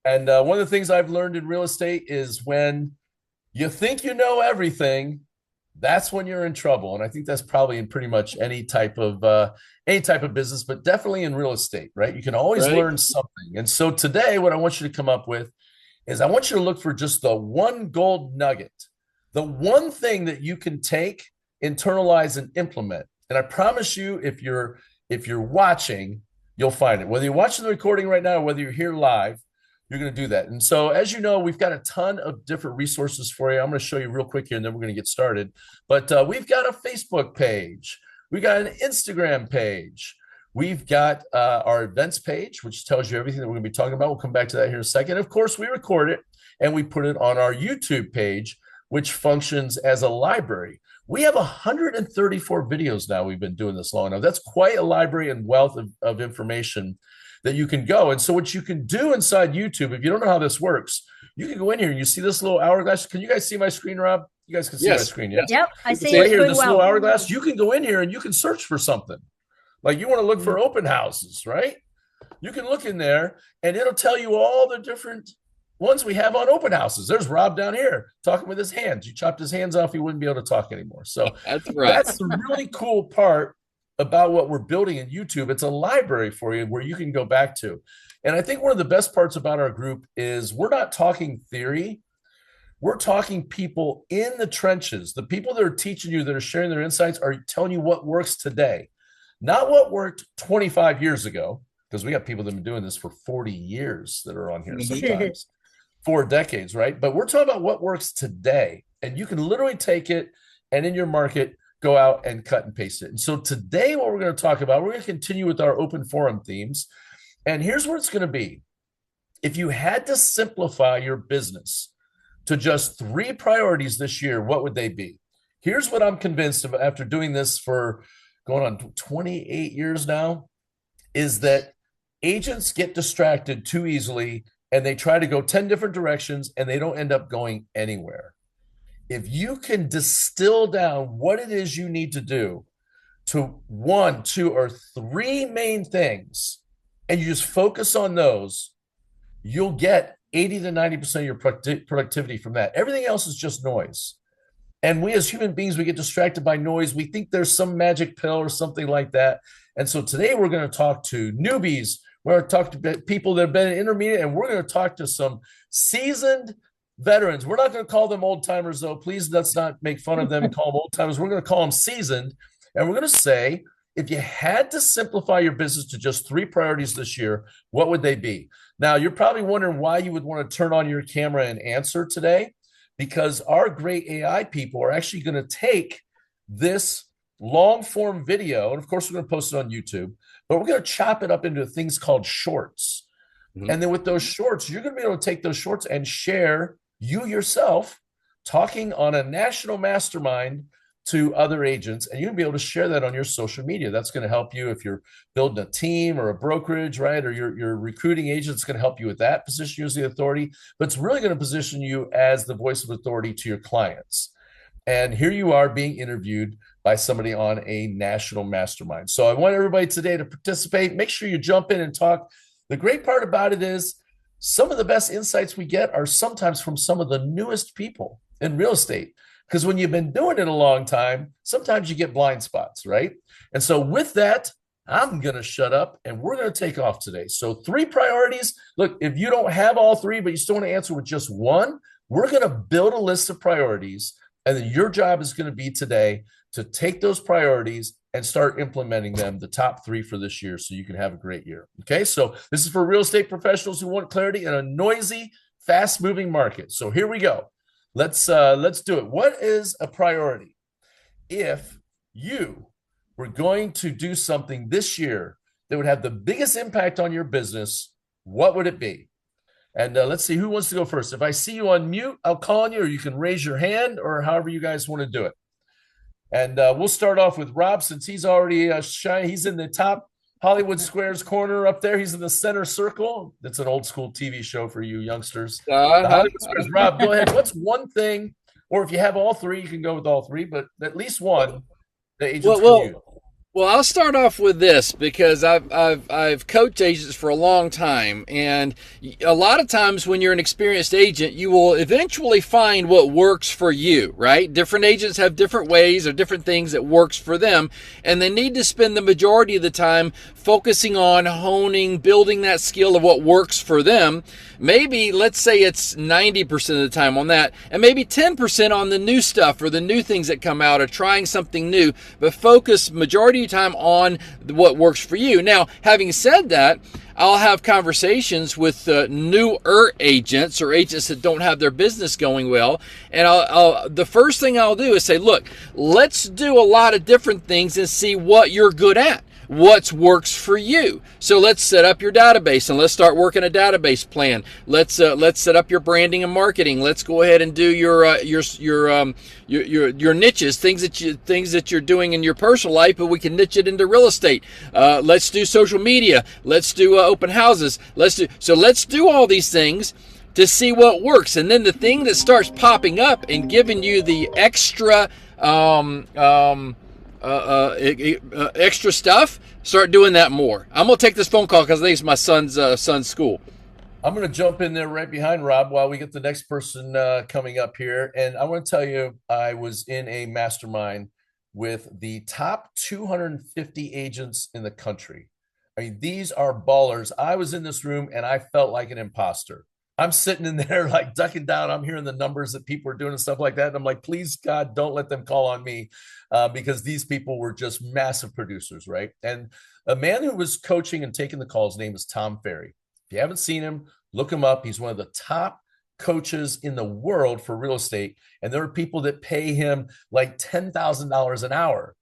And one of the things I've learned in real estate is when you think you know everything, that's when you're in trouble. And I think that's probably in pretty much any type of business, but definitely in real estate, right? You can always Right? learn something. And so today, what I want you to come up with is I want you to look for just the one gold nugget, the one thing that you can take, internalize, and implement. And I promise you, if you're watching, you'll find it. Whether you're watching the recording right now or whether you're here live, you're going to do that. And so, as you know, we've got a ton of different resources for you. I'm going to show you real quick here, and then we're going to get started. But we've got a Facebook page, we got an Instagram page, we've got our events page, which tells you everything that we're going to be talking about. We'll come back to that here in a second. Of course, we record it and we put it on our YouTube page, which functions as a library. We have 134 videos now. We've been doing this long enough. That's quite a library and wealth of information that you can go. And so what you can do inside YouTube, if you don't know how this works, you can go in here and you see this little hourglass. Can you guys see my screen, Rob? You guys can see my Yes. screen, yes? Yes. Yep, I We can see see Right it it. here, good this little well. hourglass, you can go in here and you can search for something. Like you want to look for open houses, right? You can look in there and it'll tell you all the different ones we have on open houses. There's Rob down here talking with his hands. You chopped his hands off, he wouldn't be able to talk anymore. So That's right. that's the really cool part about what we're building in YouTube. It's a library for you where you can go back to. And I think one of the best parts about our group is we're not talking theory. We're talking people in the trenches. The people that are teaching you, that are sharing their insights, are telling you what works today, not what worked 25 years ago, because we got people that have been doing this for 40 years that are on here sometimes, 4 decades, right? But we're talking about what works today. And you can literally take it and in your market, go out and cut and paste it. And so today, what we're going to talk about, we're going to continue with our open forum themes. And here's what it's going to be. If you had to simplify your business to just 3 priorities this year, what would they be? Here's what I'm convinced of after doing this for going on 28 years now, is that agents get distracted too easily and they try to go 10 different directions and they don't end up going anywhere. If you can distill down what it is you need to do to 1, 2, or 3 main things, and you just focus on those, you'll get 80 to 90% of your productivity from that. Everything else is just noise. And we as human beings, we get distracted by noise. We think there's some magic pill or something like that. And so today we're going to talk to newbies. We're going to talk to people that have been intermediate, and we're going to talk to some seasoned veterans. We're not going to call them old timers, though. Please, let's not make fun of them and call them old timers. We're going to call them seasoned. And we're going to say, if you had to simplify your business to just 3 priorities this year, what would they be? Now, you're probably wondering why you would want to turn on your camera and answer today, because our great AI people are actually going to take this long form video. And of course, we're going to post it on YouTube, but we're going to chop it up into things called shorts. Mm-hmm. And then with those shorts, you're going to be able to take those shorts and share you yourself talking on a national mastermind to other agents, and you'll be able to share that on your social media. That's going to help you if you're building a team or a brokerage, right? Or you're recruiting agents. It's going to help you with that, position you as the authority, but it's really going to position you as the voice of authority to your clients. And here you are being interviewed by somebody on a national mastermind. So I want everybody today to participate. Make sure you jump in and talk. The great part about it is some of the best insights we get are sometimes from some of the newest people in real estate. Because when you've been doing it a long time, sometimes you get blind spots, right? And so with that, I'm going to shut up and we're going to take off today. So 3 priorities. Look, if you don't have all 3, but you still want to answer with just one, we're going to build a list of priorities. And then your job is going to be today to take those priorities and start implementing them, the top 3 for this year, so you can have a great year. Okay, so this is for real estate professionals who want clarity in a noisy, fast-moving market. So here we go. Let's do it. What is a priority? If you were going to do something this year that would have the biggest impact on your business, what would it be? And let's see who wants to go first. If I see you on mute, I'll call on you, or you can raise your hand, or however you guys want to do it. And we'll start off with Rob, since he's already shining. He's in the top Hollywood Squares corner up there. He's in the center circle. That's an old school TV show for you youngsters. The Hollywood Squares. Rob, go ahead. What's one thing, or if you have all 3, you can go with all 3, but at least one the agents can use. Well, I'll start off with this because I've coached agents for a long time, and a lot of times when you're an experienced agent, you will eventually find what works for you, right? Different agents have different ways or different things that works for them, and they need to spend the majority of the time focusing on honing, building that skill of what works for them. Maybe let's say it's 90% of the time on that, and maybe 10% on the new stuff or the new things that come out or trying something new, but focus majority of your time on what works for you. Now, having said that, I'll have conversations with newer agents or agents that don't have their business going well, and the first thing I'll do is say, look, let's do a lot of different things and see what you're good at, what works for you. So let's set up your database and let's start working a database plan. Let's set up your branding and marketing. Let's go ahead and do your niches, things that you're doing in your personal life, but we can niche it into real estate. Let's do social media. Let's do open houses. Let's do all these things to see what works. And then the thing that starts popping up and giving you the extra extra stuff, start doing that more. I'm gonna take this phone call because I think it's my son's school. I'm going to jump in there right behind Rob while we get the next person coming up here. And I want to tell you, I was in a mastermind with the top 250 agents in the country. I mean, these are ballers. I was in this room and I felt like an imposter. I'm sitting in there like ducking down. I'm hearing the numbers that people are doing and stuff like that. And I'm like, please, God, don't let them call on me because these people were just massive producers, right? And a man who was coaching and taking the calls, name is Tom Ferry. If you haven't seen him, look him up. He's one of the top coaches in the world for real estate. And there are people that pay him like $10,000 an hour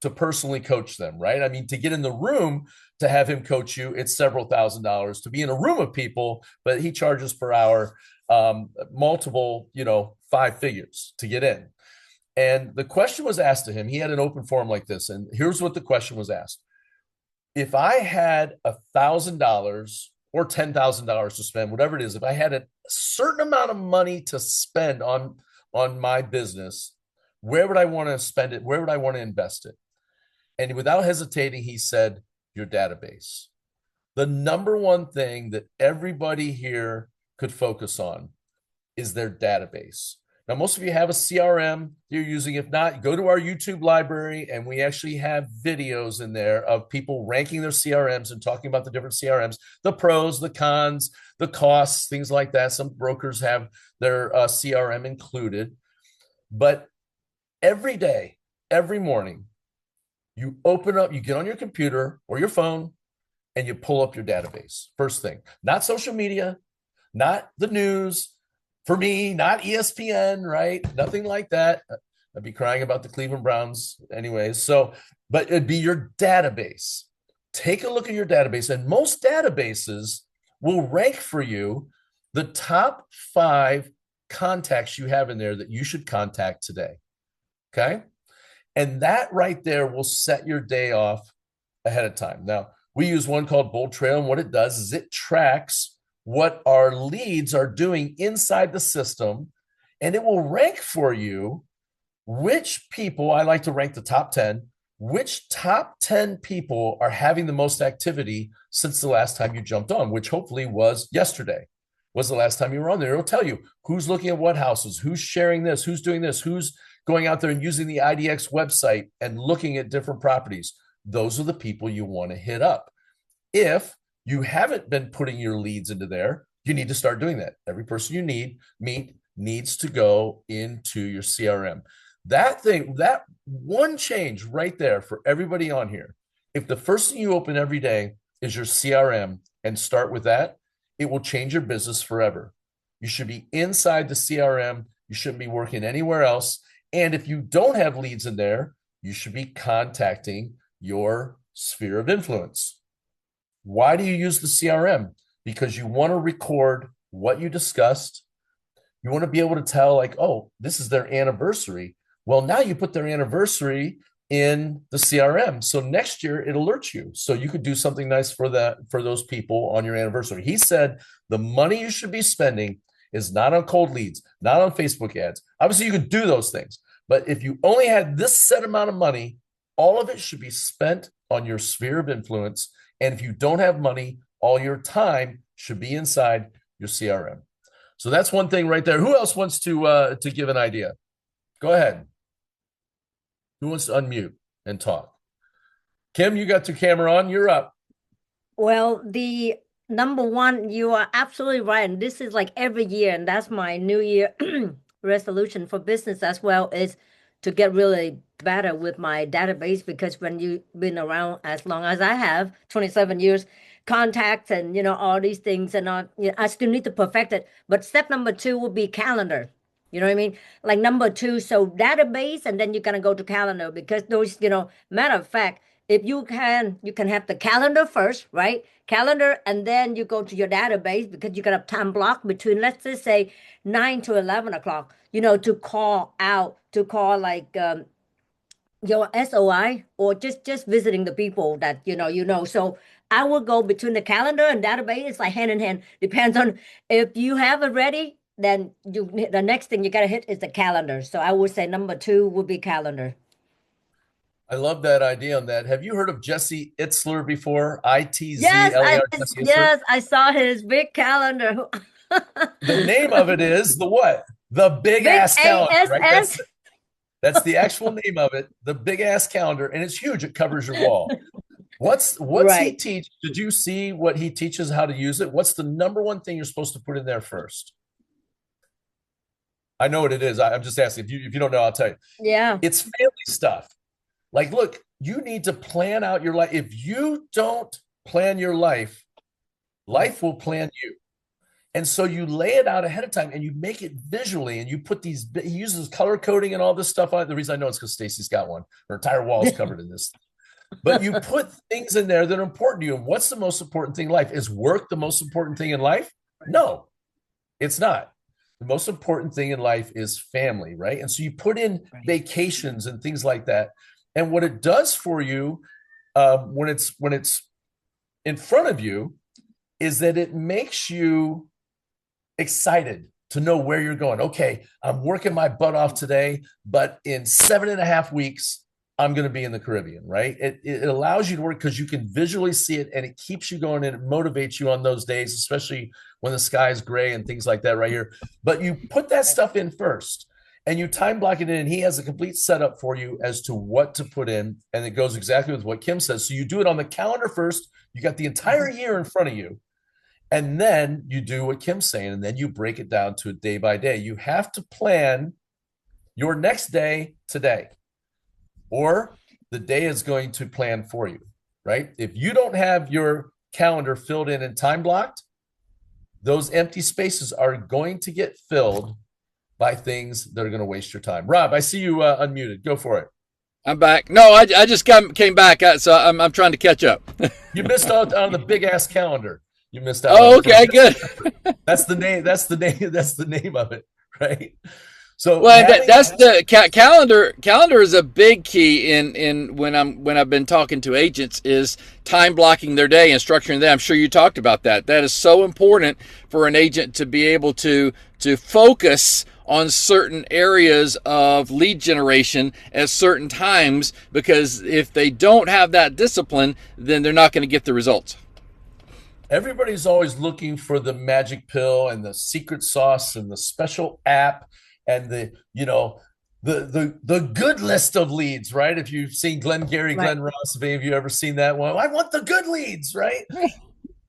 to personally coach them, right? I mean, to get in the room to have him coach you, it's several $1,000s to be in a room of people, but he charges per hour multiple, 5 figures to get in. And the question was asked to him. He had an open forum like this. And here's what the question was asked. If I had $1,000 or $10,000 to spend, whatever it is, if I had a certain amount of money to spend on my business, where would I want to spend it? Where would I want to invest it? And without hesitating, he said, your database. The number one thing that everybody here could focus on is their database. Now, most of you have a CRM you're using. If not, go to our YouTube library, and we actually have videos in there of people ranking their CRMs and talking about the different CRMs, the pros, the cons, the costs, things like that. Some brokers have their CRM included. But every day, every morning, you open up, you get on your computer or your phone, and you pull up your database. First thing, not social media, not the news. For me, not ESPN, right? Nothing like that. I'd be crying about the Cleveland Browns anyways. So, but it'd be your database. Take a look at your database, and most databases will rank for you the top 5 contacts you have in there that you should contact today. Okay. And that right there will set your day off ahead of time. Now, we use one called Bold Trail, and what it does is it tracks what our leads are doing inside the system, and it will rank for you which people, I like to rank the top 10, which top 10 people are having the most activity since the last time you jumped on, which hopefully was yesterday, was the last time you were on there. It'll tell you who's looking at what houses, who's sharing this, who's doing this, who's going out there and using the IDX website and looking at different properties. Those are the people you want to hit up. If you haven't been putting your leads into there, you need to start doing that. Every person you meet needs to go into your CRM. That one change right there for everybody on here. If the first thing you open every day is your CRM and start with that, it will change your business forever. You should be inside the CRM. You shouldn't be working anywhere else. And if you don't have leads in there, you should be contacting your sphere of influence. Why do you use the CRM? Because you want to record what you discussed. You want to be able to tell, like, oh, this is their anniversary. Well, now you put their anniversary in the CRM. So next year it alerts you. So you could do something nice for those people on your anniversary. He said the money you should be spending is not on cold leads, not on Facebook ads. Obviously, you could do those things. But if you only had this set amount of money all of it should be spent on your sphere of influence. And if you don't have money, all your time should be inside your CRM. So that's one thing right there. Who else wants to give an idea? Go ahead. Who wants to unmute and talk? Kim, you got your camera on. You're up. Well, the number one, you are absolutely right. And this is like every year, and that's my New Year resolution for business as well, is to get really better with my database, because when you've been around as long as I have, 27 years, contacts and all these things, and all, I still need to perfect it. But step number two will be calendar. You know what I mean? Like number two, so database, and then you're gonna go to calendar, because those, matter of fact, if you can have the calendar first, right? Calendar, and then you go to your database, because you got a time block between, let's just say, 9 to 11 o'clock, to call like your SOI, or just visiting the people that So I will go between the calendar and database. It's like hand in hand. Depends on if you have it ready, then the next thing you gotta hit is the calendar. So I would say number two would be calendar. I love that idea on that. Have you heard of Jesse Itzler before? Yes, Itzler. Jesse Itzler. yes, I saw his big calendar. The name of it is the what? The big Big ass calendar, right? ASS. That's the actual name of it, the big ass calendar, and it's huge. It covers your wall. What's he Right. teach? Did you see what he teaches how to use it? What's the number one thing you're supposed to put in there first? I know what it is. I'm just asking. If you don't know, I'll tell you. Yeah. It's family stuff. Like, look, you need to plan out your life. If you don't plan your life, life will plan you. And so you lay it out ahead of time and you make it visually, and you put he uses color coding and all this stuff on it. The reason I know it's because Stacy's got one. Her entire wall is covered in this. But you put things in there that are important to you. And what's the most important thing in life? Is work the most important thing in life? No, it's not. The most important thing in life is family, right? And so you put in vacations and things like that. And what it does for you when it's in front of you is that it makes you excited to know where you're going. Okay, I'm working my butt off today, but in 7.5 weeks, I'm going to be in the Caribbean, right? It allows you to work because you can visually see it, and it keeps you going, and it motivates you on those days, especially when the sky's gray and things like that right here. But you put that stuff in first, and you time block it in, and he has a complete setup for you as to what to put in, and it goes exactly with what Kim says. So you do it on the calendar first. You got the entire year in front of you, and then you do what Kim's saying, and then you break it down to a day by day. You have to plan your next day today, or the day is going to plan for you, right? If you don't have your calendar filled in and time blocked, those empty spaces are going to get filled by things that are going to waste your time. Rob, I see you unmuted. Go for it. I'm back. No, I just came back, so I'm trying to catch up. You missed out on the big ass calendar. You missed out. Oh, okay, good. That's the name. That's the name of it, right? So well, that's the calendar. Calendar is a big key in when I've been talking to agents, is time blocking their day and structuring that. I'm sure you talked about that. That is so important for an agent to be able to focus on certain areas of lead generation at certain times, because if they don't have that discipline, then they're not going to get the results. Everybody's always looking for the magic pill and the secret sauce and the special app and the good list of leads, right? If you've seen Glengarry Glen Ross, if any of you ever seen that one, I want the good leads, right?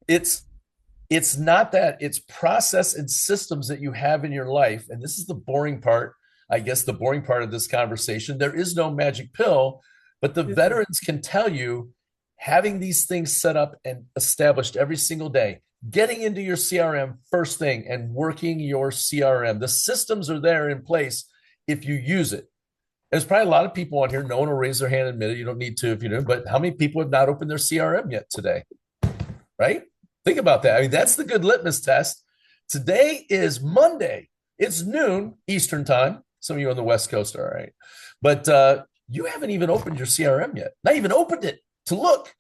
It's not that. It's process and systems that you have in your life. And this is the boring part, I guess, the boring part of this conversation. There is no magic pill, but the veterans can tell you, having these things set up and established every single day, getting into your CRM first thing and working your CRM. The systems are there in place if you use it. There's probably a lot of people on here. No one will raise their hand and admit it. You don't need to if you do, but how many people have not opened their CRM yet today? Right? Think about that. I mean, that's the good litmus test. Today is Monday. It's noon Eastern time. Some of you on the West Coast are all right. But you haven't even opened your CRM yet. Not even opened it to look.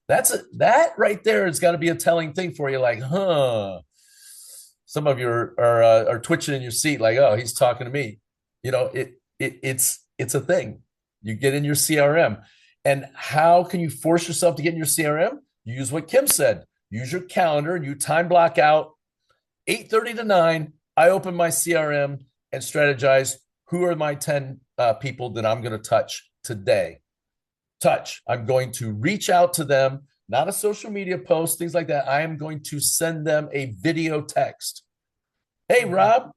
That right there has got to be a telling thing for you. Like, some of you are twitching in your seat, like, oh, he's talking to me. It's a thing. You get in your CRM, And how can you force yourself to get in your CRM? Use what Kim said. Use your calendar and you time block out 8:30 to 9. I open my CRM and strategize who are my 10 people that I'm going to touch today. I'm going to reach out to them, not a social media post, things like that. I am going to send them a video text. Hey, Rob,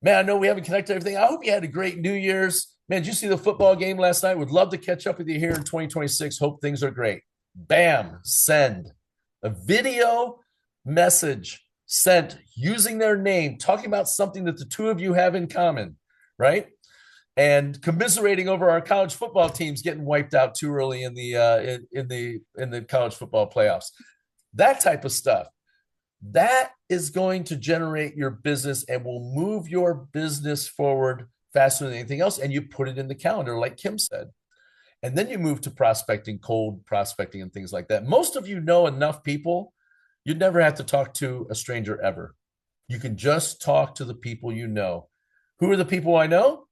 man, I know we haven't connected everything. I hope you had a great New Year's. Man, did you see the football game last night? Would love to catch up with you here in 2026. Hope things are great. Bam, send a video message sent using their name, talking about something that the two of you have in common, right? And commiserating over our college football teams getting wiped out too early in the college football playoffs. That type of stuff. That is going to generate your business and will move your business forward faster than anything else. And you put it in the calendar, like Kim said. And then you move to prospecting, cold prospecting, and things like that. Most of you know enough people, you'd never have to talk to a stranger ever. You can just talk to the people you know. Who are the people I know?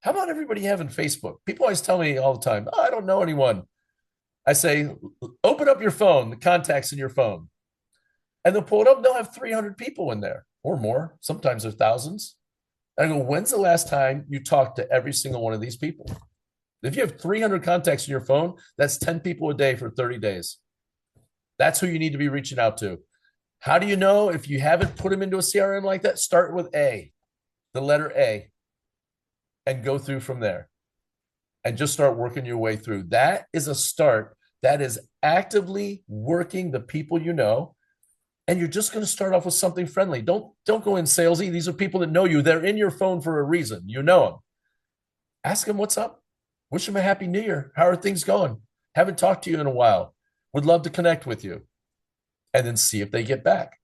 How about everybody having Facebook? People always tell me all the time, oh, I don't know anyone. I say, open up your phone, the contacts in your phone. And they'll pull it up. They'll have 300 people in there or more. Sometimes there's thousands. And I go, when's the last time you talked to every single one of these people? If you have 300 contacts in your phone, that's 10 people a day for 30 days. That's who you need to be reaching out to. How do you know if you haven't put them into a CRM like that? Start with A, the letter A, and go through from there. And just start working your way through. That is a start. That is actively working the people you know. And you're just going to start off with something friendly. Don't go in salesy. These are people that know you. They're in your phone for a reason. You know them. Ask them what's up. Wish them a happy new year. How are things going? Haven't talked to you in a while. Would love to connect with you. And then see if they get back.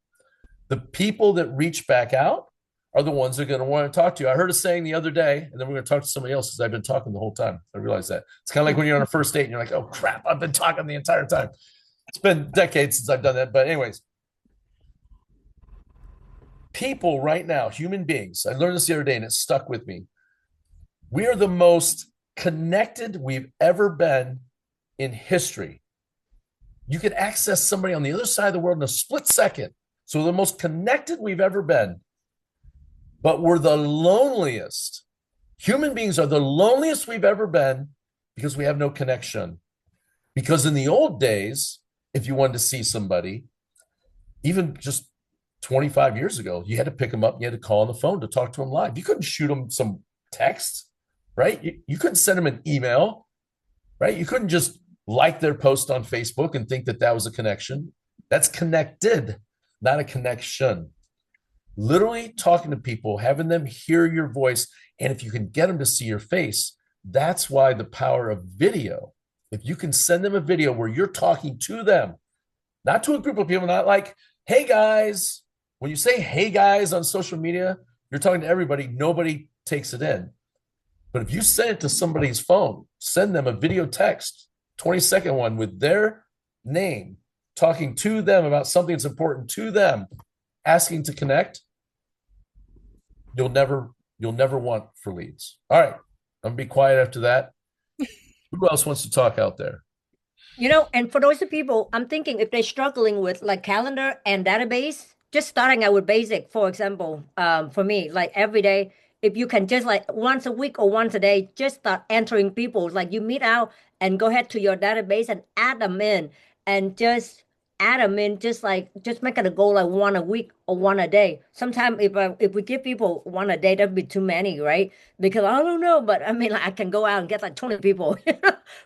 The people that reach back out are the ones that are going to want to talk to you. I heard a saying the other day, and then we're going to talk to somebody else because I've been talking the whole time. I realize that. It's kind of like when you're on a first date and you're like, oh, crap, I've been talking the entire time. It's been decades since I've done that. But anyways, people right now, human beings, I learned this the other day and it stuck with me. We are the most connected we've ever been in history. You can access somebody on the other side of the world in a split second. So we're the most connected we've ever been, but we're the loneliest. Human beings are the loneliest we've ever been because we have no connection. Because in the old days, if you wanted to see somebody, even just 25 years ago, you had to pick them up and you had to call on the phone to talk to them live. You couldn't shoot them some text, right? You couldn't send them an email, right? You couldn't just like their post on Facebook and think that that was a connection. That's connected, not a connection. Literally talking to people, having them hear your voice. And if you can get them to see your face, that's why the power of video. If you can send them a video where you're talking to them, not to a group of people, not like, hey guys. When you say hey guys on social media, you're talking to everybody. Nobody takes it in. But if you send it to somebody's phone, send them a video text, 20-second one with their name, talking to them about something that's important to them, asking to connect, you'll never want for leads. All right. I'm gonna be quiet after that. Who else wants to talk out there? And for those people, I'm thinking if they're struggling with like calendar and database, just starting out with basic, for example, for me, like every day, if you can just like once a week or once a day, just start entering people. Like you meet out and go ahead to your database and add them in and just add them in, just make it a goal like one a week or one a day. Sometimes if we give people one a day, that'd be too many, right? Because I don't know, but I mean, like, I can go out and get like 20 people,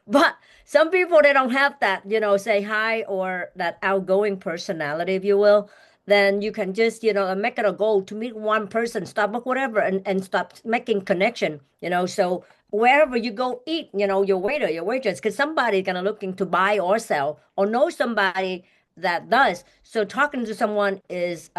but some people they don't have that, say hi or that outgoing personality, if you will. Then you can just, make it a goal to meet one person, Starbucks, whatever, and start making connection, So wherever you go eat, your waiter, your waitress, because somebody's gonna looking to buy or sell or know somebody that does. So talking to someone is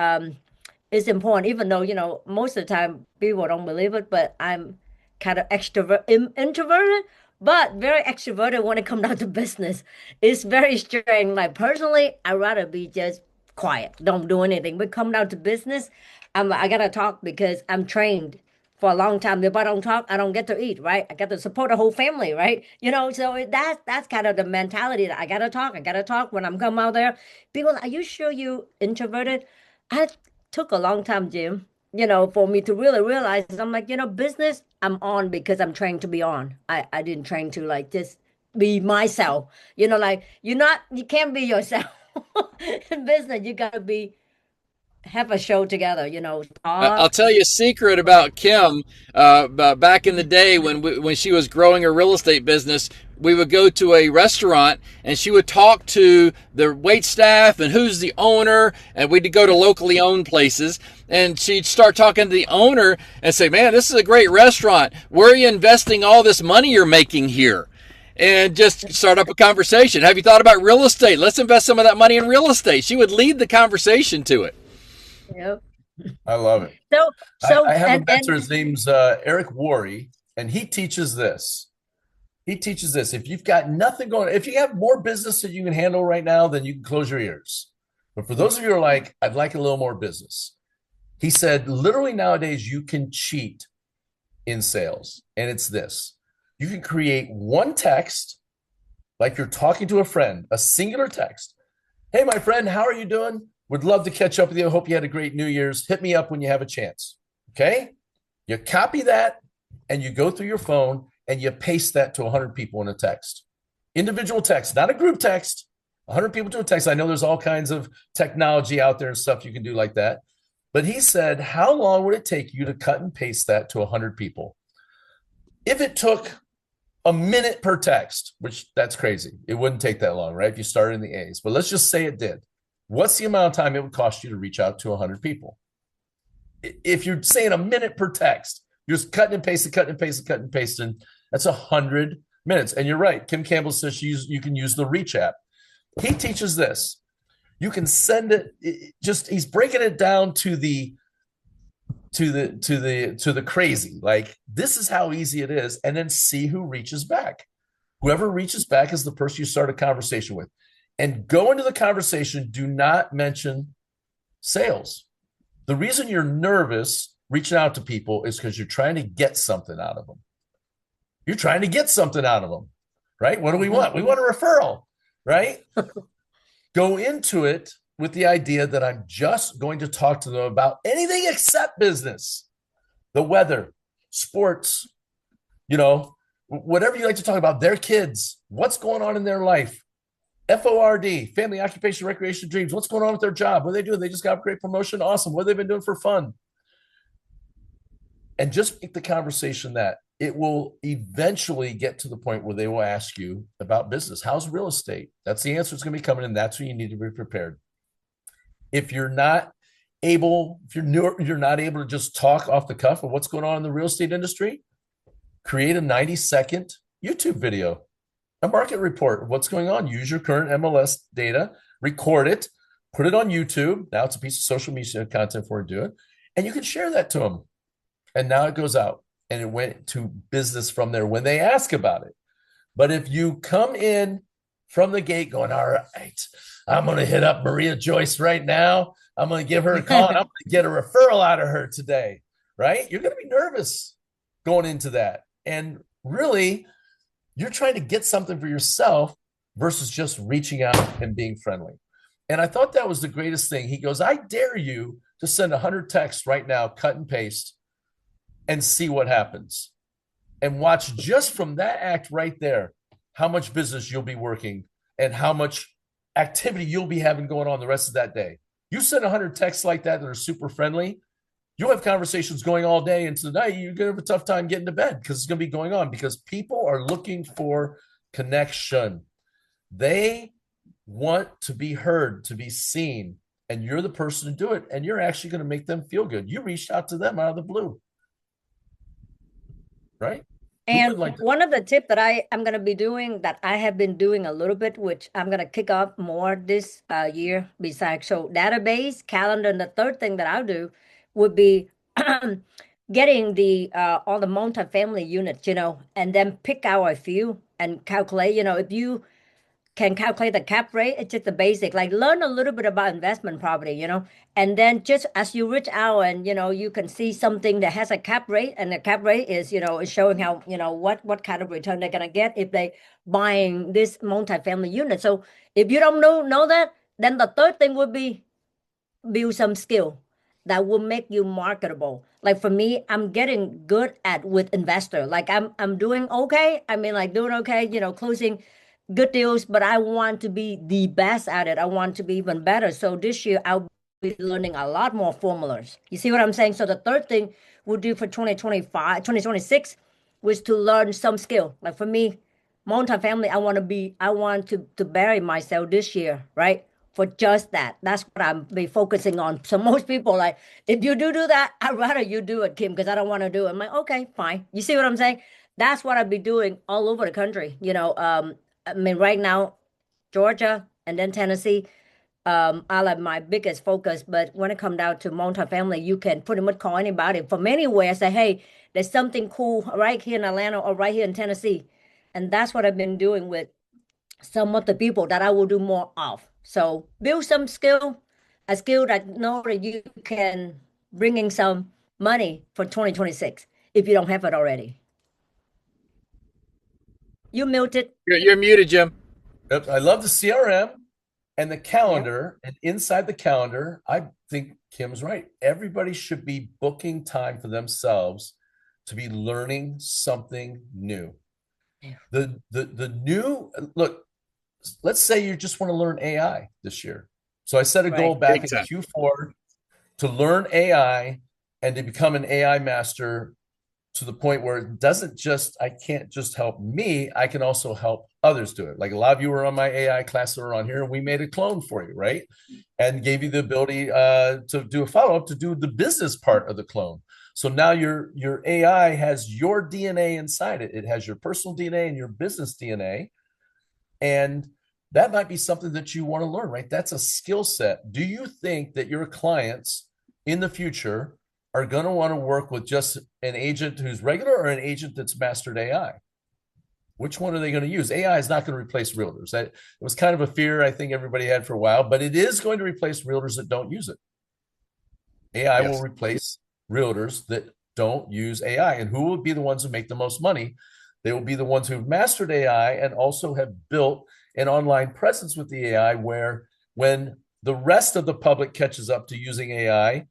important, even though, most of the time people don't believe it, but I'm kind of introverted, but very extroverted when it comes down to business. It's very strange. Like personally, I'd rather be just quiet, don't do anything. But come down to business, I gotta talk because I'm trained for a long time. If I don't talk, I don't get to eat, right? I got to support the whole family, right? So that's kind of the mentality that I gotta talk. I gotta talk when I'm come out there. People, are you sure you introverted? I took a long time, Jim, for me to really realize. I'm like, business, I'm on because I'm trained to be on. I didn't train to like just be myself. Like you can't be yourself in business. You gotta have a show together, I'll talk. tell you a secret about Kim. Back in the day when she was growing her real estate business, we would go to a restaurant and she would talk to the wait staff and who's the owner, and we'd go to locally owned places. And she'd start talking to the owner and say, "Man, this is a great restaurant. Where are you investing all this money you're making here?" And just start up a conversation. Have you thought about real estate? Let's invest some of that money in real estate. She would lead the conversation to it. Yep. I love it. So, I so, have a and mentor. His name's Eric Worre, and he teaches this. He teaches this. If you've got nothing going, if you have more business that you can handle right now, then you can close your ears. But for those of you who are like, I'd like a little more business, he said, literally nowadays you can cheat in sales. And it's this: you can create one text, like you're talking to a friend, a singular text. Hey, my friend, how are you doing? Would love to catch up with you. Hope you had a great New Year's. Hit me up when you have a chance. Okay. You copy that and you go through your phone and you paste that to 100 people in a text. Individual text, not a group text. 100 people to a text. I know there's all kinds of technology out there and stuff you can do like that. But he said, how long would it take you to cut and paste that to 100 people? If it took a minute per text, which that's crazy. It wouldn't take that long, right? If you started in the A's, but let's just say it did. What's the amount of time it would cost you to reach out to 100 people? If you're saying a minute per text, you're just cutting and pasting, cutting and pasting, cutting and pasting. That's 100 minutes. And you're right. Kim Campbell says you can use the Reach app. He teaches this. You can send it. He's breaking it down to the crazy. Like, this is how easy it is, and then see who reaches back. Whoever reaches back is the person you start a conversation with. And go into the conversation. Do not mention sales. The reason you're nervous reaching out to people is because you're trying to get something out of them. You're trying to get something out of them, right? What do we want? We want a referral, right? Go into it with the idea that I'm just going to talk to them about anything except business, the weather, sports, whatever you like to talk about, their kids, what's going on in their life. FORD, family, occupation, recreation, dreams. What's going on with their job? What are they doing? They just got a great promotion. Awesome. What have they been doing for fun? And just make the conversation that it will eventually get to the point where they will ask you about business. How's real estate? That's the answer that's going to be coming, and that's when you need to be prepared. If you're not able to just talk off the cuff of what's going on in the real estate industry, create a 90-second YouTube video, a market report of what's going on. Use your current MLS data, record it, put it on YouTube. Now it's a piece of social media content for you to do it. And you can share that to them. And now it goes out and it went to business from there when they ask about it. But if you come in from the gate going, all right, I'm going to hit up Maria Joyce right now. I'm going to give her a call and I'm going to get a referral out of her today, right? You're going to be nervous going into that. And really, you're trying to get something for yourself versus just reaching out and being friendly. And I thought that was the greatest thing. He goes, I dare you to send 100 texts right now, cut and paste, and see what happens. And watch just from that act right there, how much business you'll be working and how much activity you'll be having going on the rest of that day. You send 100 texts like that are super friendly, you'll have conversations going all day into the night. You're going to have a tough time getting to bed because it's going to be going on because people are looking for connection. They want to be heard, to be seen, and you're the person to do it. And you're actually going to make them feel good. You reached out to them out of the blue, right? And one of the tips that I'm going to be doing that I have been doing a little bit, which I'm going to kick off more this year, besides so database, calendar, and the third thing that I'll do would be getting the all the multi-family units, and then pick out a few and calculate, if you can calculate the cap rate. It's just the basic, like learn a little bit about investment property, and then just as you reach out and, you can see something that has a cap rate, and the cap rate is, is showing how, what kind of return they're going to get if they buying this multifamily unit. So if you don't know that, then the third thing would be build some skill that will make you marketable. Like for me, I'm getting good at with investor. Like I'm doing okay. I mean, like doing okay, closing good deals, but I want to be the best at it. I want to be even better. So this year I'll be learning a lot more formulas. You see what I'm saying? So the third thing we'll do for 2025, 2026 was to learn some skill. Like for me, multifamily, I want to bury myself this year, right? For just that. That's what I'm be focusing on. So most people like, if you do that, I'd rather you do it, Kim, because I don't want to do it. I'm like, okay, fine. You see what I'm saying? That's what I'd be doing all over the country. I mean, right now, Georgia and then Tennessee, are like my biggest focus. But when it comes down to multifamily, you can pretty much call anybody from anywhere and say, hey, there's something cool right here in Atlanta or right here in Tennessee. And that's what I've been doing with some of the people that I will do more of. So build some skill, a skill that know that you can bring in some money for 2026 if you don't have it already. You muted. You're muted, Jim. I love the CRM and the Yep. calendar. And inside the calendar, I think Kim's right. Everybody should be booking time for themselves to be learning something new. Yeah. The new look, let's say you just want to learn AI this year. So I set a goal Right. back Big in time. Q4 to learn AI and to become an AI master to the point where it doesn't just, I can't just help me, I can also help others do it. Like a lot of you were on my AI class that are on here, and we made a clone for you, right? And gave you the ability to do a follow-up to do the business part of the clone. So now your AI has your DNA inside it. It has your personal DNA and your business DNA. And that might be something that you want to learn, right? That's a skill set. Do you think that your clients in the future are going to want to work with just an agent who's regular or an agent that's mastered AI? Which one are they going to use? AI is not going to replace realtors. It was kind of a fear I think everybody had for a while, but it is going to replace realtors that don't use it. AI Yes. will replace realtors that don't use AI. And who will be the ones who make the most money? They will be the ones who've mastered AI and also have built an online presence with the AI where when the rest of the public catches up to using AI,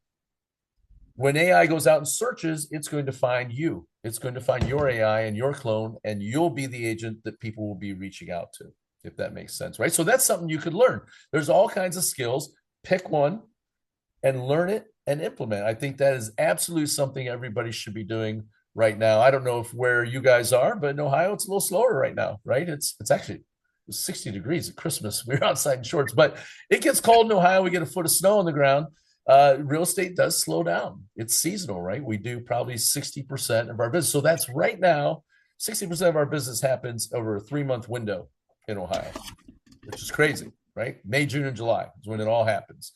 when AI goes out and searches, it's going to find you. It's going to find your AI and your clone, and you'll be the agent that people will be reaching out to, if that makes sense, right? So that's something you could learn. There's all kinds of skills. Pick one and learn it and implement. I think that is absolutely something everybody should be doing right now. I don't know if where you guys are, but in Ohio, it's a little slower right now, right? It's actually 60 degrees at Christmas. We're outside in shorts, but it gets cold in Ohio. We get a foot of snow on the ground. Real estate does slow down. It's seasonal, right? We do probably 60% of our business. So that's right now, 60% of our business happens over a 3-month window in Ohio, which is crazy, right? May, June, and July is when it all happens.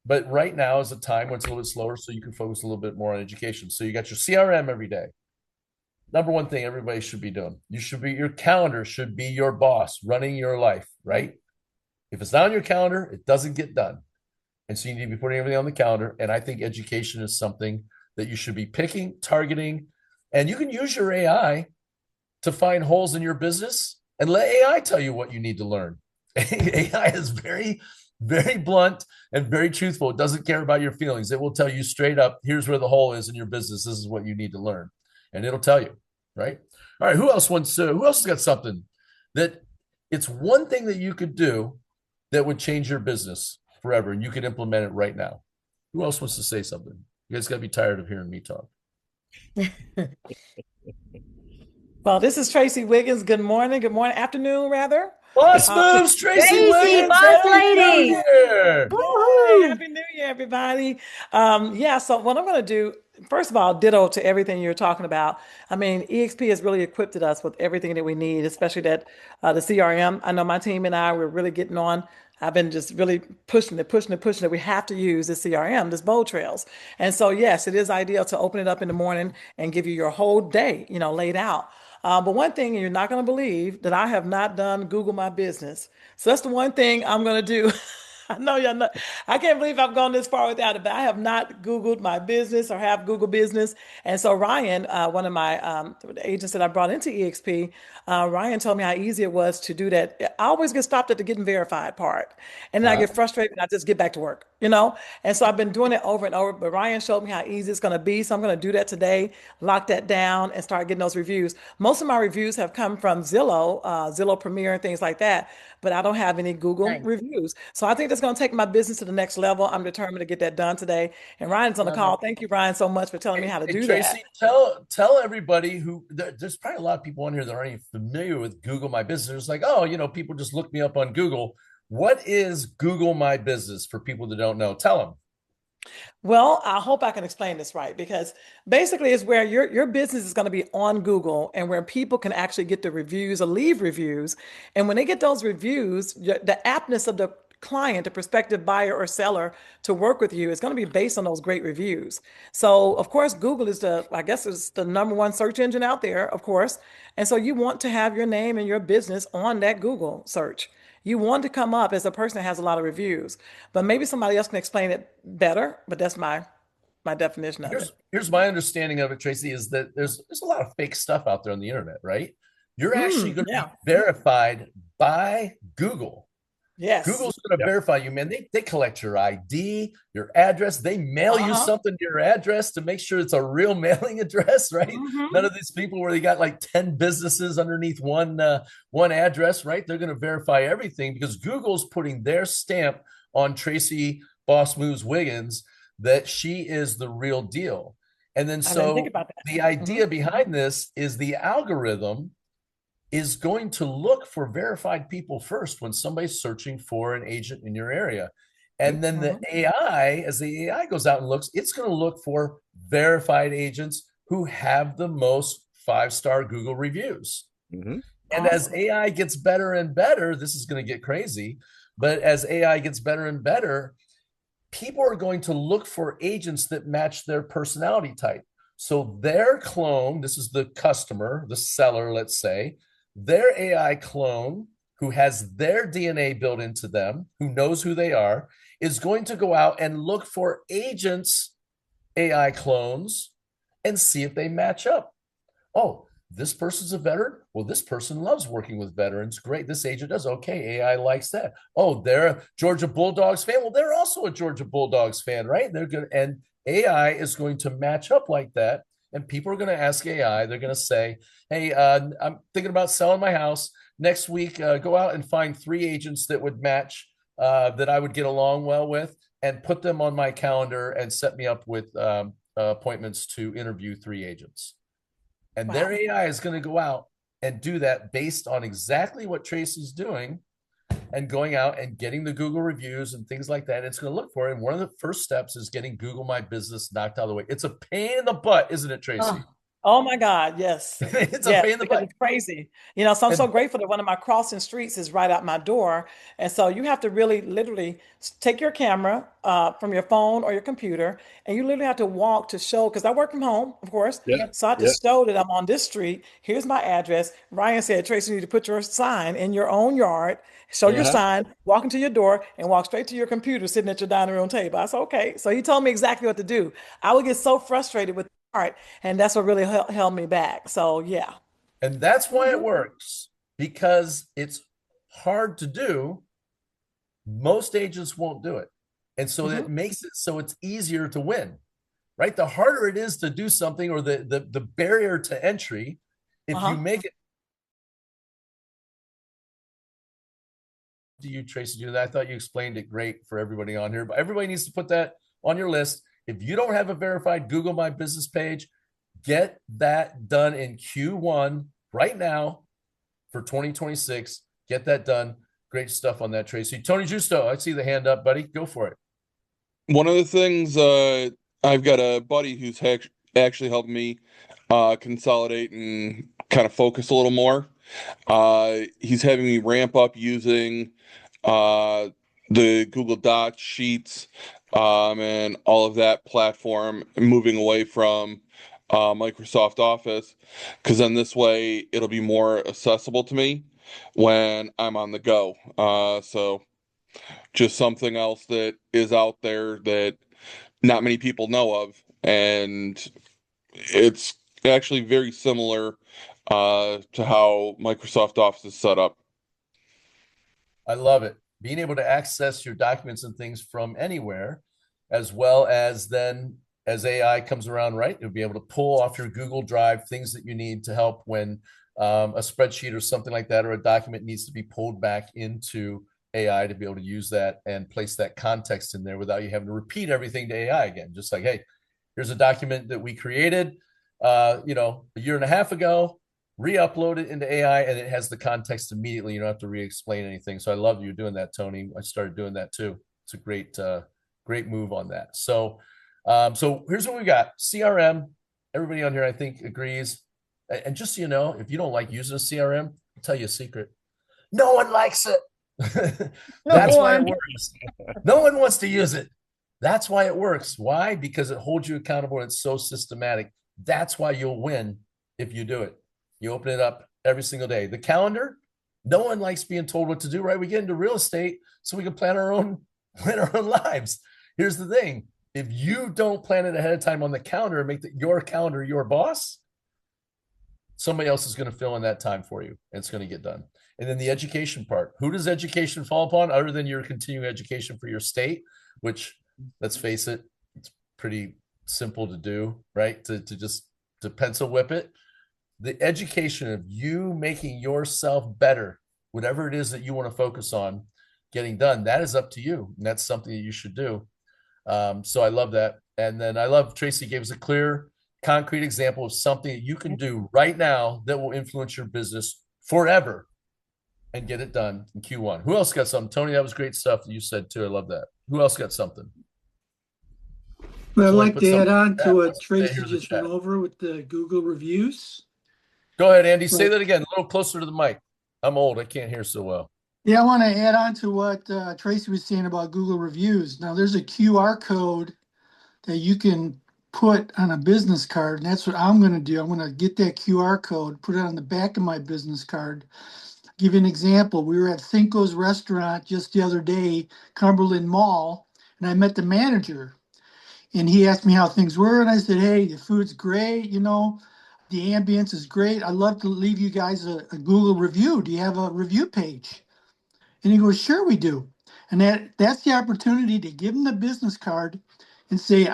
But right now is a time when it's a little bit slower, so you can focus a little bit more on education. So you got your CRM every day. Number one thing everybody should be doing. Your calendar should be your boss running your life, right? If it's not on your calendar, it doesn't get done. And so you need to be putting everything on the calendar. And I think education is something that you should be picking, targeting, and you can use your AI to find holes in your business and let AI tell you what you need to learn. AI is very, very blunt and very truthful. It doesn't care about your feelings. It will tell you straight up, here's where the hole is in your business. This is what you need to learn. And it'll tell you, right? All right, who else has got something that it's one thing that you could do that would change your business forever and you could implement it right now? Who else wants to say something? You guys got to be tired of hearing me talk. Well, this is Tracy Wiggins. Good morning, afternoon, rather. Boss moves, Tracy Tracy, Wiggins. boss Happy lady. New Year. Hey, Happy New Year, everybody. So what I'm going to do, first of all, ditto to everything you're talking about. I mean, EXP has really equipped us with everything that we need, especially that the CRM. I know my team and I, we're really getting on. I've been just really pushing that we have to use the CRM, this Bold Trails. And so, yes, it is ideal to open it up in the morning and give you your whole day, laid out. But one thing you're not going to believe that I have not done Google My Business. So that's the one thing I'm going to do. I know y'all know. I can't believe I've gone this far without it, but I have not Googled my business or have Google business. And so Ryan, one of my agents that I brought into EXP, Ryan told me how easy it was to do that. I always get stopped at the getting verified part, and then I Uh, get frustrated and I just get back to work, you know? And so I've been doing it over and over, but Ryan showed me how easy it's going to be. So I'm going to do that today, lock that down and start getting those reviews. Most of my reviews have come from Zillow, Zillow Premier and things like that, but I don't have any Google Nice. reviews. So I think that's going to take my business to the next level. I'm determined to get that done today. And Ryan's on the Love it. call. Thank you, Ryan, so much for telling me how to Hey, do that. Tracy, tell everybody there's probably a lot of people on here that aren't even familiar with Google My Business. It's like, oh, people just look me up on Google. What is Google My Business for people that don't know? Tell them. Well, I hope I can explain this right because basically it's where your business is going to be on Google and where people can actually get the reviews or leave reviews. And when they get those reviews, the aptness of the client, the prospective buyer or seller to work with you is going to be based on those great reviews. So, of course, Google is I guess it's the number one search engine out there, of course. And so you want to have your name and your business on that Google search. You want to come up as a person that has a lot of reviews, but maybe somebody else can explain it better. But that's my definition of it. Here's my understanding of it, Tracy, is that there's a lot of fake stuff out there on the internet, right? You're actually going to be Yeah. verified by Google. Yes. Google's going to verify you, man. They collect your ID, your address. They mail you Uh-huh. something to your address to make sure it's a real mailing address, right? None Hmm. of these people where they got like 10 businesses underneath one address, right? They're going to verify everything because Google's putting their stamp on Tracy Boss Moves Wiggins that she is the real deal. And then I didn't think so about that. the Hmm. idea behind this is the algorithm is going to look for verified people first when somebody's searching for an agent in your area. And then the Hmm. AI, as the AI goes out and looks, it's going to look for verified agents who have the most 5-star Google reviews. Mm-hmm. And as Awesome. AI gets better and better, this is going to get crazy, but as AI gets better and better, people are going to look for agents that match their personality type. So their clone, this is the customer, the seller, let's say, their AI clone who has their DNA built into them, who knows who they are, is going to go out and look for agents, AI clones, and see if they match up. Oh, this person's a veteran. Well, this person loves working with veterans. Great. This agent does. Okay. AI likes that. Oh, they're a Georgia Bulldogs fan. Well, they're also a Georgia Bulldogs fan, right? They're good. And AI is going to match up like that. And people are going to ask AI, they're going to say, hey, I'm thinking about selling my house. Next week, go out and find 3 agents that would match, that I would get along well with, and put them on my calendar and set me up with appointments to interview 3 agents. And their Wow. AI is going to go out and do that based on exactly what Tracy's doing and going out and getting the Google reviews and things like that. And it's going to look for it. And one of the first steps is getting Google My Business knocked out of the way. It's a pain in the butt, isn't it, Tracy? Oh, oh my God, yes. It's a Yes, pain in the because butt. it's crazy. So I'm so And grateful that one of my crossing streets is right out my door. And so you have to really literally take your camera from your phone or your computer, and you literally have to walk to show, because I work from home, of course. Yeah. So I have to Yeah. show that I'm on this street. Here's my address. Ryan said, Tracy, you need to put your sign in your own yard, show your Uh-huh. sign, walk into your door, and walk straight to your computer sitting at your dining room table. I said, okay. So he told me exactly what to do. I would get so frustrated with art, and that's what really held me back. So yeah. that's why it Mhm. works, because it's hard to do. Most agents won't do it. And so that Mhm. makes it so it's easier to win, right? The harder it is to do something, or the barrier to entry, if you Uh-huh. make it to you, Tracy, do that. I thought you explained it great for everybody on here, but everybody needs to put that on your list. If you don't have a verified Google My Business page, get that done in Q1 right now for 2026. Get that done. Great stuff on that, Tracy. Tony Justo, I see the hand up, buddy. Go for it. One of the things I've got a buddy who's actually helped me consolidate and kind of focus a little more. He's having me ramp up using uh, the Google Docs, Sheets, and all of that platform, moving away from Microsoft Office, because then this way it'll be more accessible to me when I'm on the go. So just something else that is out there that not many people know of, and it's actually very similar to how Microsoft Office is set up. I love it. Being able to access your documents and things from anywhere, as well as then as AI comes around, right, you'll be able to pull off your Google Drive things that you need to help when a spreadsheet or something like that, or a document needs to be pulled back into AI to be able to use that and place that context in there without you having to repeat everything to AI again. Just like, hey, here's a document that we created, a year and a half ago, re-upload it into AI, and it has the context immediately. You don't have to re-explain anything. So I love you doing that, Tony. I started doing that too. It's a great move on that. So here's what we got. CRM. Everybody on here, I think, agrees. And just so you know, if you don't like using a CRM, I'll tell you a secret. No one likes it. That's why it works. No one wants to use it. That's why it works. Why? Because it holds you accountable and it's so systematic. That's why you'll win if you do it. You open it up every single day. The calendar, no one likes being told what to do, right? We get into real estate so we can plan our own lives. Here's the thing. If you don't plan it ahead of time on the calendar and make your calendar your boss, somebody else is going to fill in that time for you, and it's going to get done. And then the education part. Who does education fall upon other than your continuing education for your state, which, let's face it, it's pretty simple to do, right? To pencil whip it. The education of you making yourself better, whatever it is that you want to focus on getting done, that is up to you. And that's something that you should do. So I love that. And then I love Tracy gave us a clear, concrete example of something that you can do right now that will influence your business forever and get it done in Q1. Who else got something? Tony, that was great stuff that you said too. I love that. Who else got something? Well, I'd like to add on to what Let's Tracy hear the just went chat. over with the Google reviews. Go ahead, Andy. Say Right. that again, a little closer to the mic. I'm old. I can't hear so well. Yeah, I want to add on to what Tracy was saying about Google reviews. Now, there's a QR code that you can put on a business card, and that's what I'm going to do. I'm going to get that QR code, put it on the back of my business card. Give you an example. We were at Cinco's restaurant just the other day, Cumberland Mall, and I met the manager. And he asked me how things were, and I said, hey, the food's great, the ambience is great. I'd love to leave you guys a Google review. Do you have a review page? And he goes, sure we do. And that's the opportunity to give him the business card and say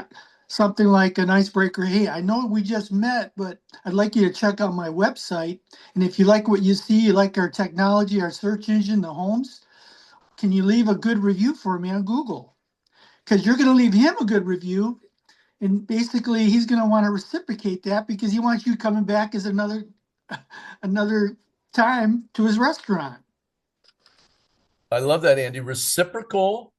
something like an icebreaker. Hey, I know we just met, but I'd like you to check out my website. And if you like what you see, you like our technology, our search engine, the homes, can you leave a good review for me on Google? Because you're going to leave him a good review. And basically, he's going to want to reciprocate that because he wants you coming back as another time to his restaurant. I love that, Andy. Reciprocal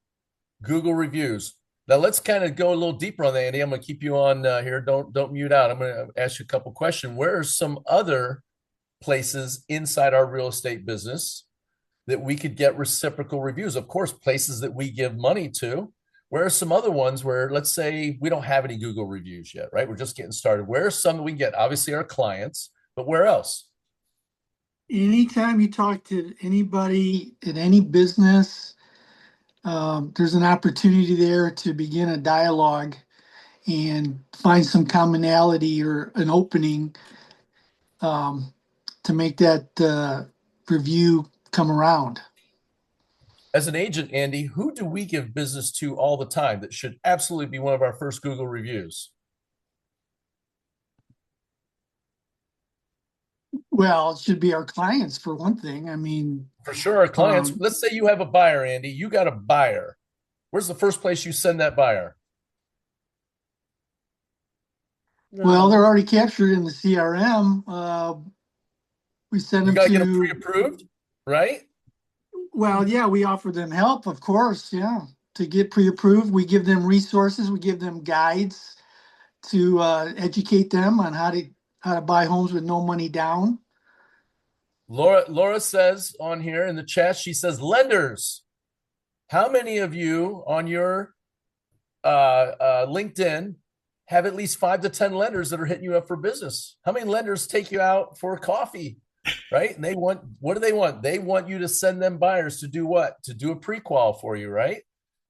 Google reviews. Now let's kind of go a little deeper on that, Andy. I'm going to keep you on here. Don't mute out. I'm going to ask you a couple questions. Where are some other places inside our real estate business that we could get reciprocal reviews? Of course, places that we give money to. Where are some other ones where, let's say, we don't have any Google reviews yet, right? We're just getting started. Where are some that we can get? Obviously, our clients, but where else? Anytime you talk to anybody in any business, there's an opportunity there to begin a dialogue and find some commonality or an opening to make that review come around. As an agent, Andy, who do we give business to all the time that should absolutely be one of our first Google reviews? Well, it should be our clients for one thing. I mean, for sure, our clients. Let's say you have a buyer, Andy. You got a buyer. Where's the first place you send that buyer? Well, they're already captured in the CRM. We send them to get them pre-approved, right? Well, yeah, we offer them help, of course, yeah, to get pre-approved. We give them resources, we give them guides to educate them on how to buy homes with no money down. Laura says on here in the chat, she says, lenders, how many of you on your LinkedIn have at least 5 to 10 lenders that are hitting you up for business. How many lenders take you out for coffee, right? And what do they want? They want you to send them buyers to do what? To do a pre-qual for you, right?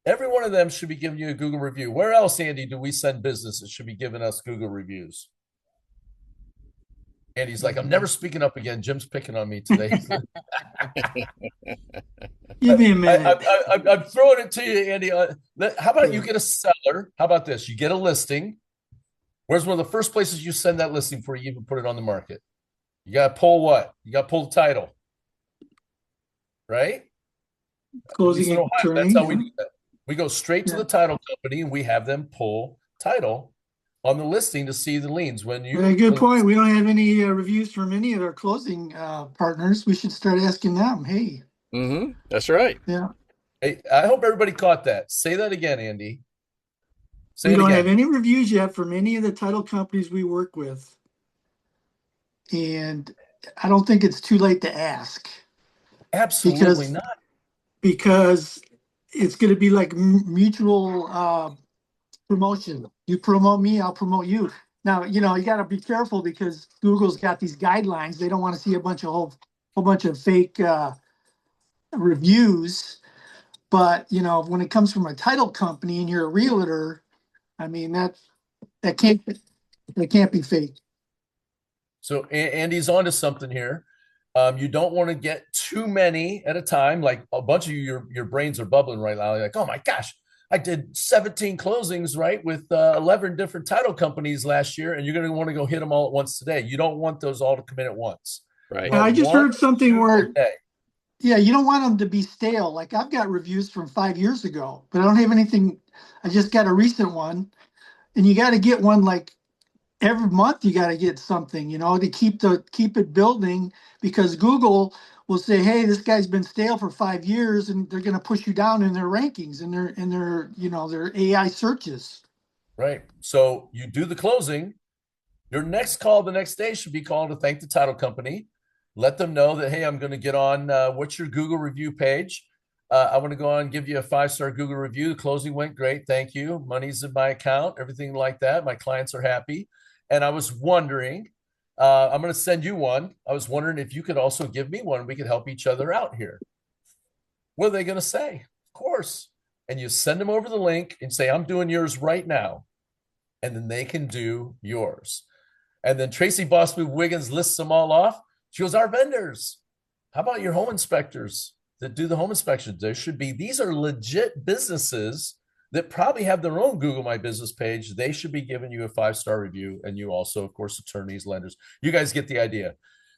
Every one of them should be giving you a Google review. Where else, Andy, do we send business that should be giving us Google reviews? Andy's like, I'm never speaking up again. Jim's picking on me today. Give me a minute. I'm throwing it to you, Andy. How about you get a seller? How about this? You get a listing. Where's one of the first places you send that listing before you even put it on the market? You got to pull what? You got to pull the title, right? Closing attorney. That's how we do that. We go straight to the title company and we have them pull title on the listing to see the liens. When you good point. We don't have any reviews from any of our closing partners. We should start asking them. Hey. That's right. Yeah. Hey, I hope everybody caught that. Say that again, Andy. We don't have any reviews yet from any of the title companies we work with. And I don't think it's too late to ask. Absolutely not. Because it's going to be like mutual promotion. You promote me, I'll promote you. Now, you got to be careful because Google's got these guidelines. They don't want to see a whole bunch of fake reviews. But, when it comes from a title company and you're a realtor, I mean, that can't be fake. So Andy's onto something here. You don't want to get too many at a time. Like a bunch of you, your brains are bubbling right now. You're like, oh my gosh, I did 17 closings, right, with 11 different title companies last year, and you're going to want to go hit them all at once today. You don't want those all to come in at once. Right. I just heard something where, you don't want them to be stale. Like I've got reviews from 5 years ago, but I don't have anything. I just got a recent one, and you got to get one like every month. You got to get something, to keep it building, because Google will say, hey, this guy's been stale for 5 years, and they're going to push you down in their rankings and their AI searches. Right. So you do the closing. Your next call the next day should be called to thank the title company. Let them know that, hey, I'm going to get on what's your Google review page. I want to go on and give you a 5-star Google review. The closing went great. Thank you. Money's in my account, everything like that. My clients are happy. And I was wondering, I'm going to send you one. I was wondering if you could also give me one. We could help each other out here. What are they going to say? Of course. And you send them over the link and say, I'm doing yours right now. And then they can do yours. And then Tracy Boss Move Wiggins lists them all off. She goes, our vendors. How about your home inspectors that do the home inspections? These are legit businesses that probably have their own Google My Business page. They should be giving you a 5-star review. And you also, of course, attorneys, lenders. You guys get the idea.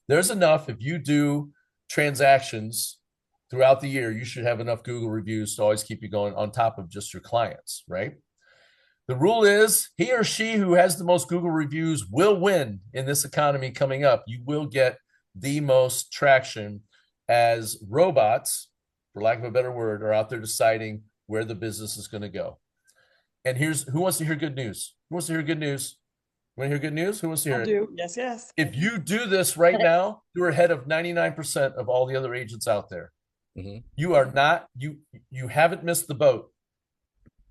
There's enough. If you do transactions throughout the year, you should have enough Google reviews to always keep you going on top of just your clients, right? The rule is he or she who has the most Google reviews will win in this economy coming up. You will get the most traction as robots, for lack of a better word, are out there deciding where the business is going to go. And who wants to hear good news? Who wants to hear good news? Want to hear good news? Who wants to hear it? I do. Yes, yes. If you do this right now, you're ahead of 99% of all the other agents out there. You are not, you haven't missed the boat.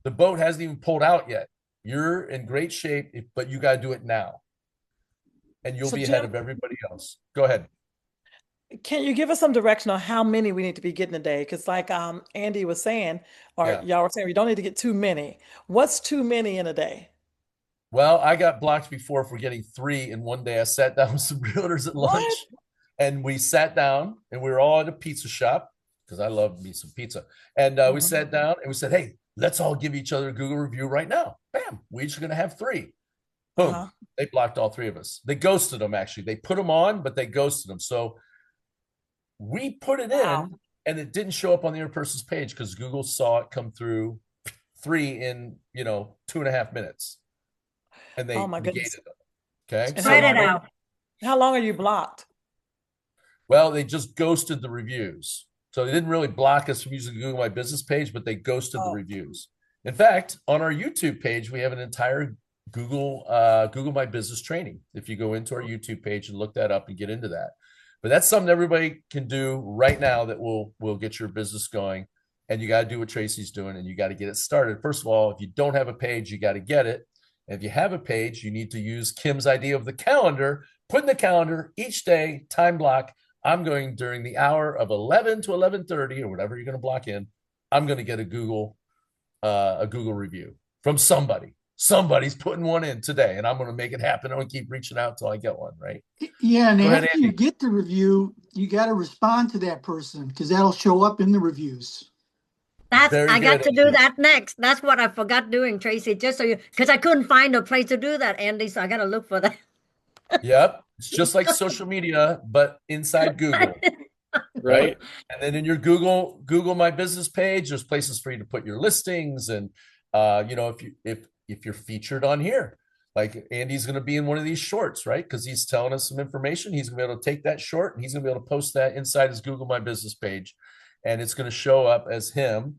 The boat hasn't even pulled out yet. You're in great shape, but you got to do it now. And you'll be ahead of everybody else. Go ahead. Can you give us some direction on how many we need to be getting a day? Because like Andy was saying, or y'all were saying, we don't need to get too many. What's too many in a day? Well, I got blocked before for getting 3 in one day. I sat down with some realtors at lunch, and we sat down, and we were all at a pizza shop because I love me some pizza. And we sat down and we said, hey, let's all give each other a Google review right now. Bam, we're each going to have 3. Boom. They blocked all 3 of us. They ghosted them, actually. They put them on, but they ghosted them. So we put it in, and it didn't show up on the other person's page because Google saw it come through 3 in, 2.5 minutes. And they negated them. Okay. Write it out. How long are you blocked? Well, they just ghosted the reviews. So they didn't really block us from using Google My Business page, but they ghosted the reviews. In fact, on our YouTube page, we have an entire Google My Business training. If you go into our YouTube page and look that up and get into that. But that's something everybody can do right now that will get your business going. And you got to do what Tracy's doing, and you got to get it started. First of all, if you don't have a page, you got to get it. If you have a page, you need to use Kim's idea of the calendar. Put in the calendar each day, time block. I'm going during the hour of 11 to 11:30 or whatever you're going to block in. I'm going to get a Google review from somebody. Somebody's putting one in today, and I'm going to make it happen. I'm going to keep reaching out till I get one, right? Yeah, and Go ahead, after Andy. you get the review, you got to respond to that person because that'll show up in the reviews. Very I got good, to do Andy. that next. That's what I forgot doing, Tracy, just so you, because I couldn't find a place to do that, Andy, so I got to look for that. Yep. It's just like social media, but inside Google, right? And then in your Google My Business page, there's places for you to put your listings. And if you're featured on here, like Andy's going to be in one of these shorts, right? Because he's telling us some information. He's going to be able to take that short and he's going to be able to post that inside his Google My Business page. And it's going to show up as him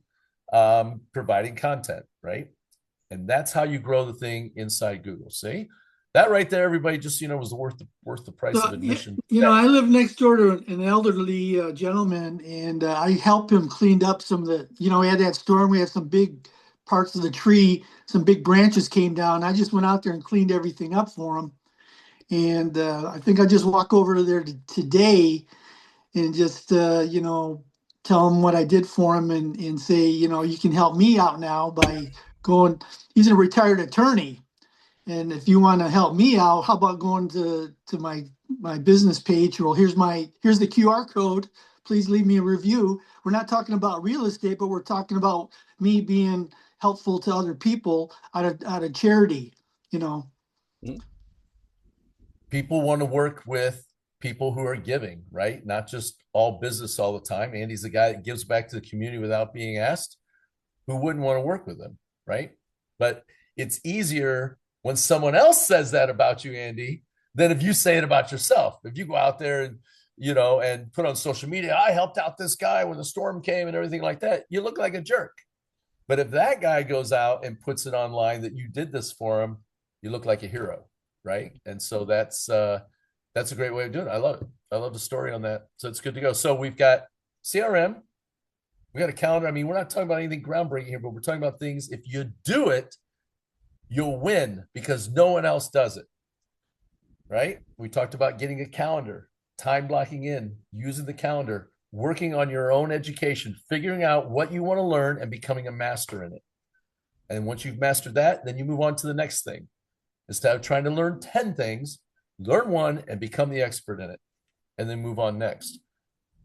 providing content, right? And that's how you grow the thing inside Google. See? That right there, everybody, just was worth the price of admission. I live next door to an elderly gentleman, and I helped him cleaned up some of the. We had that storm. We had some big parts of the tree, some big branches came down. I just went out there and cleaned everything up for him. And I think I just walk over there today and just tell him what I did for him and say, you can help me out now by going. He's a retired attorney. And if you want to help me out, how about going to my business page? Well, here's the QR code. Please leave me a review. We're not talking about real estate, but we're talking about me being helpful to other people out of charity. People want to work with people who are giving, right? Not just all business all the time. Andy's the guy that gives back to the community without being asked. Who wouldn't want to work with him, right? But it's easier when someone else says that about you, Andy, than if you say it about yourself. If you go out there and, and put on social media, I helped out this guy when the storm came and everything like that, you look like a jerk. But if that guy goes out and puts it online that you did this for him, you look like a hero, right? And so that's a great way of doing it. I love it. I love the story on that. So it's good to go. So we've got CRM. We got a calendar. I mean, we're not talking about anything groundbreaking here, but we're talking about things. If you do it, you'll win because no one else does it, right? We talked about getting a calendar, time blocking in, using the calendar, working on your own education, figuring out what you want to learn and becoming a master in it. And once you've mastered that, then you move on to the next thing. Instead of trying to learn 10 things, learn one and become the expert in it, and then move on next.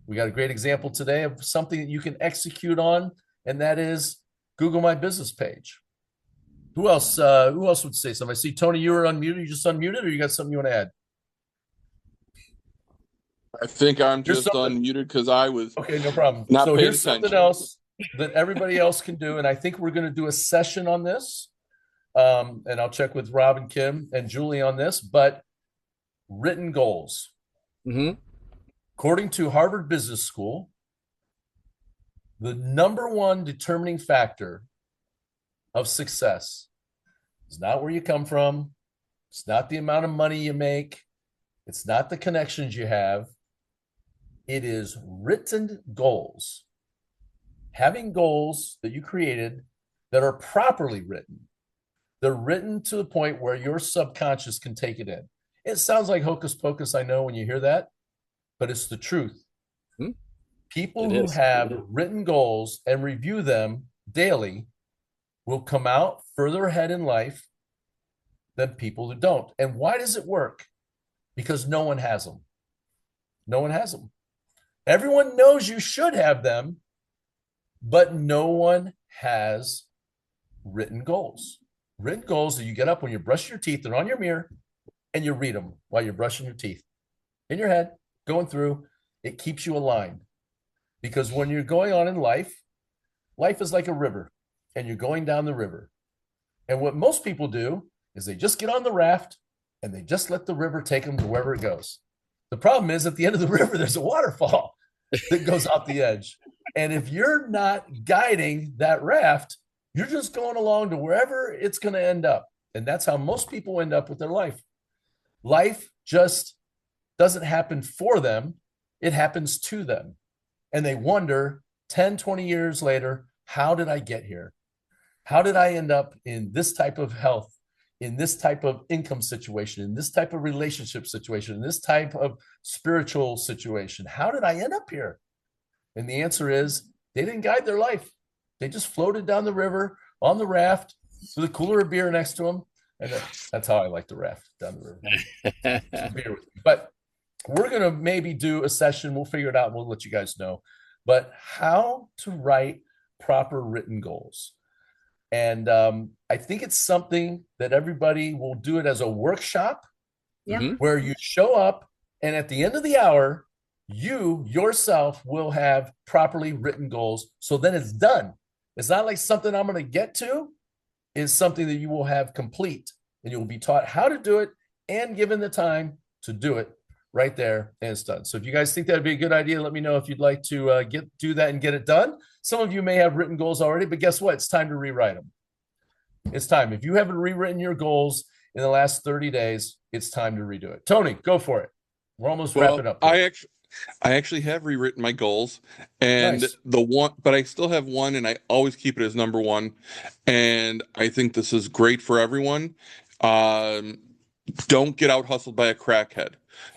We got a great example today of something that you can execute on, and that is Google My Business page. Who else would say something? I see, Tony, you were unmuted. You just unmuted, or you got something you want to add? I think I'm just unmuted because I was okay. No problem. Not so paying here's attention. Something else that everybody else can do, and I think we're going to do a session on this. And I'll check with Rob and Kim and Julie on this. But written goals, according to Harvard Business School, the number one determining factor of success is not where you come from. It's not the amount of money you make. It's not the connections you have. It is written goals. Having goals that you created that are properly written. They're written to the point where your subconscious can take it in. It sounds like hocus pocus, I know, when you hear that, but it's the truth. People who have written goals and review them daily will come out further ahead in life than people who don't. And why does it work? Because no one has them. No one has them. Everyone knows you should have them, but no one has written goals. Written goals that you get up when you brush your teeth, they're on your mirror, and you read them while you're brushing your teeth. In your head, going through, it keeps you aligned. Because when you're going on in life, life is like a river, and you're going down the river. And what most people do is they just get on the raft, and they just let the river take them to wherever it goes. The problem is at the end of the river, there's a waterfall that goes off the edge. And if you're not guiding that raft, you're just going along to wherever it's going to end up. And that's how most people end up with their life. Life just doesn't happen for them. It happens to them. And they wonder 10, 20 years later, how did I get here? How did I end up in this type of health, in this type of income situation, in this type of relationship situation, in this type of spiritual situation? How did I end up here? And the answer is they didn't guide their life. They just floated down the river on the raft with a cooler of beer next to them. And that's how I like to raft down the river. Some beer with me. But we're going to maybe do a session. We'll figure it out. We'll let you guys know. But how to write proper written goals. And I think it's something that everybody will do it as a workshop where you show up and at the end of the hour, you yourself will have properly written goals. So then it's done. It's not like something I'm going to get to. It's something that you will have complete and you'll be taught how to do it and given the time to do it right there, and it's done. So if you guys think that'd be a good idea, let me know if you'd like to do that and get it done. Some of you may have written goals already, but guess what? It's time to rewrite them. It's time. If you haven't rewritten your goals in the last 30 days, it's time to redo it. Tony, go for it. We're almost wrapping up here. I actually have rewritten my goals, and Nice. but I still have one, and I always keep it as number one. And I think this is great for everyone. Don't get out hustled by a crackhead.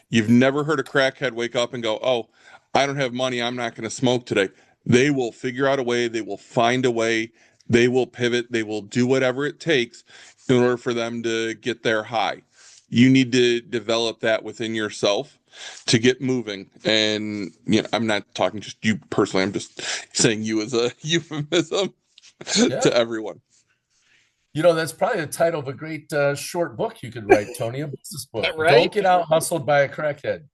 You've never heard a crackhead wake up and go, "Oh, I don't have money. I'm not going to smoke today." They will figure out a way. They will find a way. They will pivot. They will do whatever it takes in order for them to get their high. You need to develop that within yourself to get moving. And I'm not talking just you personally. I'm just saying you as a euphemism to everyone. That's probably the title of a great short book you could write, Tony, a business book. Right? Don't get out hustled by a crackhead.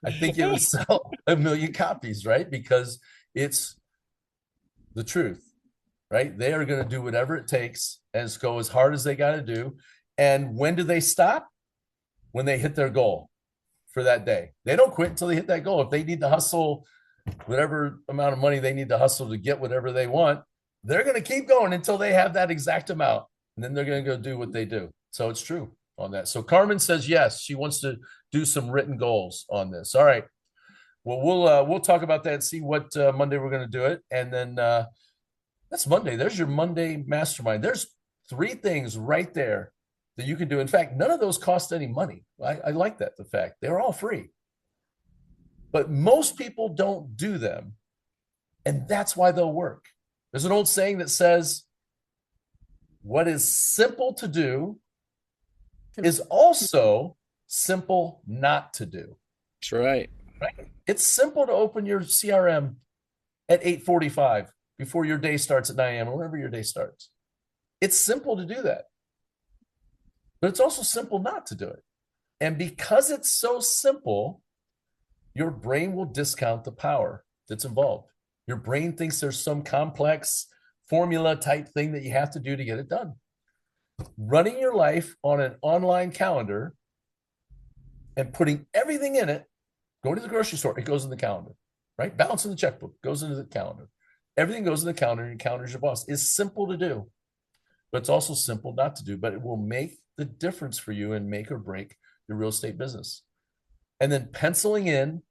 I think it would sell 1 million copies, right? Because it's the truth, right? They are going to do whatever it takes and go as hard as they got to do. And when do they stop? When they hit their goal for that day. They don't quit until they hit that goal. If they need to hustle whatever amount of money they need to hustle to get whatever they want, they're going to keep going until they have that exact amount. And then they're going to go do what they do. So it's true on that. So Carmen says, yes, she wants to do some written goals on this. All right. Well, we'll talk about that and see what Monday we're going to do it. And then that's Monday. There's your Monday mastermind. There's 3 things right there that you can do. In fact, none of those cost any money. I like that, the fact they're all free. But most people don't do them. And that's why they'll work. There's an old saying that says, what is simple to do is also simple not to do. That's right. Right? It's simple to open your CRM at 8:45 before your day starts at 9 a.m. or whenever your day starts. It's simple to do that. But it's also simple not to do it. And because it's so simple, your brain will discount the power that's involved. Your brain thinks there's some complex formula type thing that you have to do to get it done. Running your life on an online calendar and putting everything in it, going to the grocery store, it goes in the calendar, right? Balancing the checkbook goes into the calendar. Everything goes in the calendar, and your calendar is your boss. It's simple to do, but it's also simple not to do, but it will make the difference for you and make or break your real estate business. And then penciling in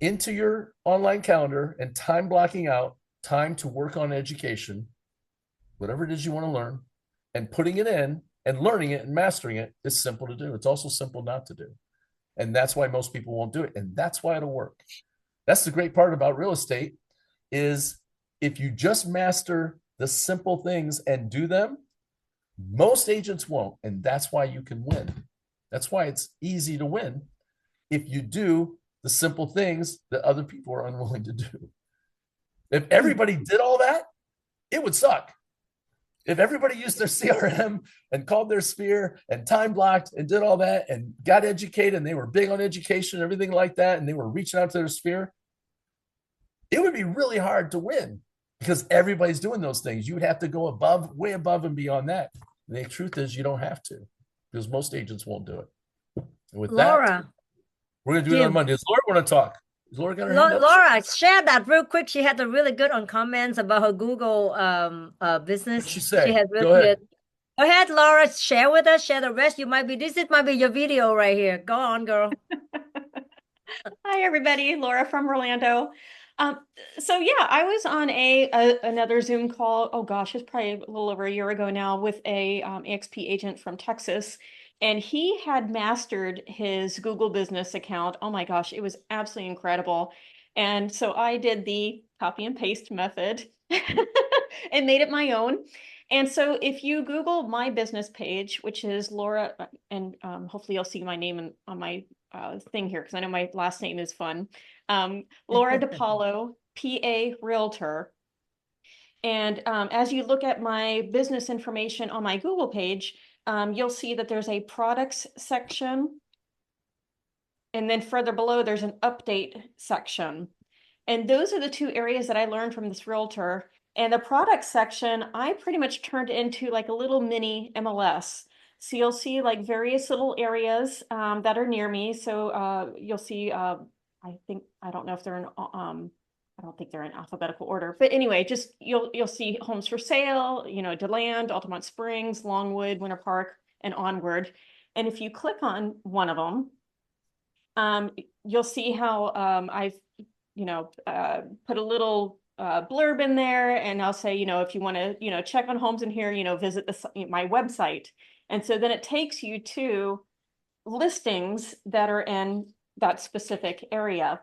into your online calendar and time blocking out time to work on education, whatever it is you want to learn, and putting it in and learning it and mastering it is simple to do. It's also simple not to do. And that's why most people won't do it. And that's why it'll work. That's the great part about real estate is if you just master the simple things and do them, most agents won't. And that's why you can win. That's why it's easy to win if you do the simple things that other people are unwilling to do. If everybody did all that, it would suck. If everybody used their CRM and called their sphere and time blocked and did all that and got educated and they were big on education and everything like that and they were reaching out to their sphere, it would be really hard to win because everybody's doing those things. You would have to go above, way above and beyond that. And the truth is you don't have to because most agents won't do it. And with Laura, that, we're going to do it on Monday. Does Laura want to talk? Is Laura got her hand up? Laura, share that real quick. She had a really good on comments about her Google business. What'd she say? She had really Go ahead. good. Go ahead, Laura. Share with us. Share the rest. This might be your video right here. Go on, girl. Hi, everybody. Laura from Orlando. So yeah, I was on another Zoom call. Oh gosh, it's probably a little over a year ago now with a EXP agent from Texas, and he had mastered his Google Business account. Oh my gosh, it was absolutely incredible. And so I did the copy and paste method and made it my own. And so if you Google my business page, which is Laura, and hopefully you'll see my name on my thing here because I know my last name is fun. Laura DiPaolo, PA Realtor. And as you look at my business information on my Google page, you'll see that there's a products section. And then further below, there's an update section. And those are the two areas that I learned from this realtor. And the product section, I pretty much turned into like a little mini MLS. So you'll see like various little areas that are near me. So you'll see, I don't know if they're in, I don't think they're in alphabetical order, but anyway, just you'll see homes for sale, DeLand, Altamont Springs, Longwood, Winter Park, and onward. And if you click on one of them, you'll see how I've put a little blurb in there, and I'll say, if you want to, check on homes in here, visit my website. And so then it takes you to listings that are in that specific area.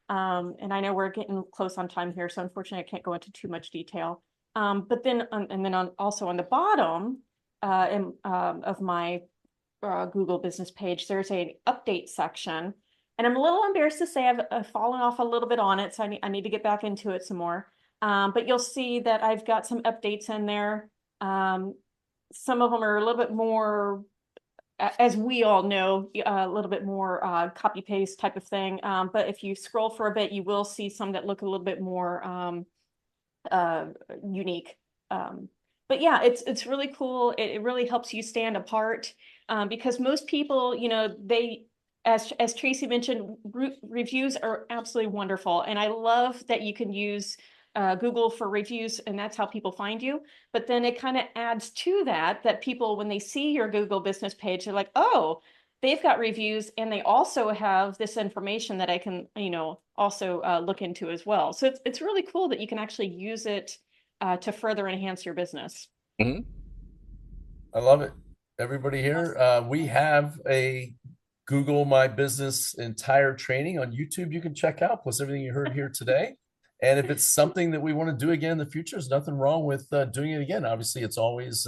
And I know we're getting close on time here, so unfortunately I can't go into too much detail. But then, also on the bottom of my Google business page, there's an update section. And I'm a little embarrassed to say I've fallen off a little bit on it, so I need to get back into it some more. But you'll see that I've got some updates in there. Some of them are a little bit more, as we all know, a little bit more copy paste type of thing. But if you scroll for a bit, you will see some that look a little bit more unique. But yeah, it's really cool. It really helps you stand apart because most people, they, as Tracy mentioned, reviews are absolutely wonderful. And I love that you can use Google for reviews, and that's how people find you. But then it kind of adds to that people, when they see your Google business page, they're like, oh, they've got reviews, and they also have this information that I can, also look into as well. So it's really cool that you can actually use it to further enhance your business. Mm-hmm. I love it. Everybody here, we have a Google My Business entire training on YouTube you can check out, plus everything you heard here today. And if it's something that we want to do again in the future, there's nothing wrong with doing it again. Obviously, it's always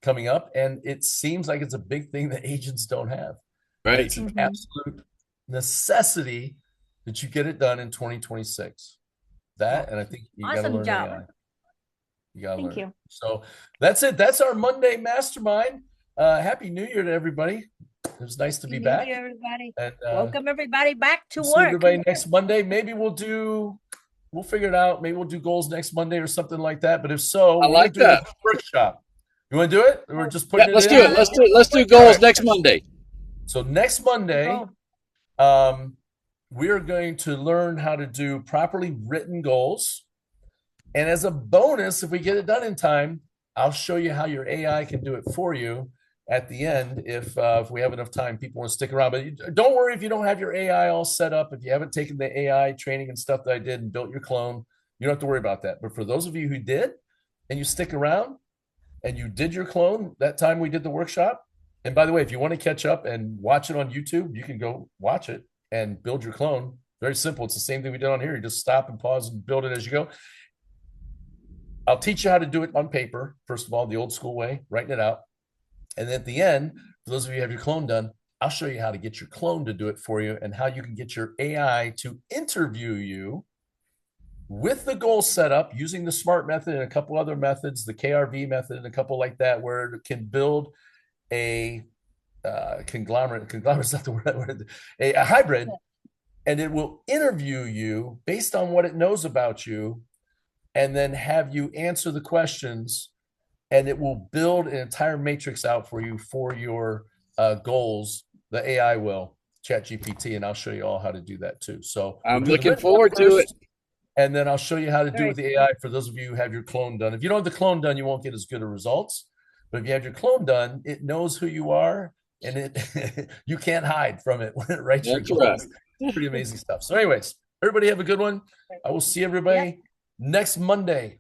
coming up, and it seems like it's a big thing that agents don't have. Right. It's an absolute necessity that you get it done in 2026. That, and I think you got to learn AI. You got to learn. Thank you. So that's it. That's our Monday Mastermind. Happy New Year to everybody. It was nice to be back. New Year, everybody. And, welcome everybody back to see work. Everybody next Monday. Maybe we'll figure it out. Maybe we'll do goals next Monday or something like that. But if so, I like that workshop. You want to do it? We're just putting let's do it. Let's do goals next Monday. So next Monday, we are going to learn how to do properly written goals. And as a bonus, if we get it done in time, I'll show you how your AI can do it for you at the end. If we have enough time, people want to stick around. But don't worry if you don't have your AI all set up. If you haven't taken the AI training and stuff that I did and built your clone, you don't have to worry about that. But for those of you who did, and you stick around, and you did your clone that time we did the workshop. And by the way, if you want to catch up and watch it on YouTube, you can go watch it and build your clone. Very simple. It's the same thing we did on here. You just stop and pause and build it as you go. I'll teach you how to do it on paper. First of all, the old school way, writing it out. And then at the end, for those of you who have your clone done, I'll show you how to get your clone to do it for you and how you can get your AI to interview you with the goal set up using the SMART method and a couple other methods, the KRV method and a couple like that, where it can build a conglomerate's not the word, a hybrid, and it will interview you based on what it knows about you, and then have you answer the questions, and it will build an entire matrix out for you for your goals. The AI will, ChatGPT, and I'll show you all how to do that too. So I'm looking forward to it. And then I'll show you how to do it with the AI for those of you who have your clone done. If you don't have the clone done, you won't get as good of results. But if you have your clone done, it knows who you are, and it you can't hide from it when it writes your goals. Pretty amazing stuff. So anyways, Everybody have a good one. I will see everybody next Monday.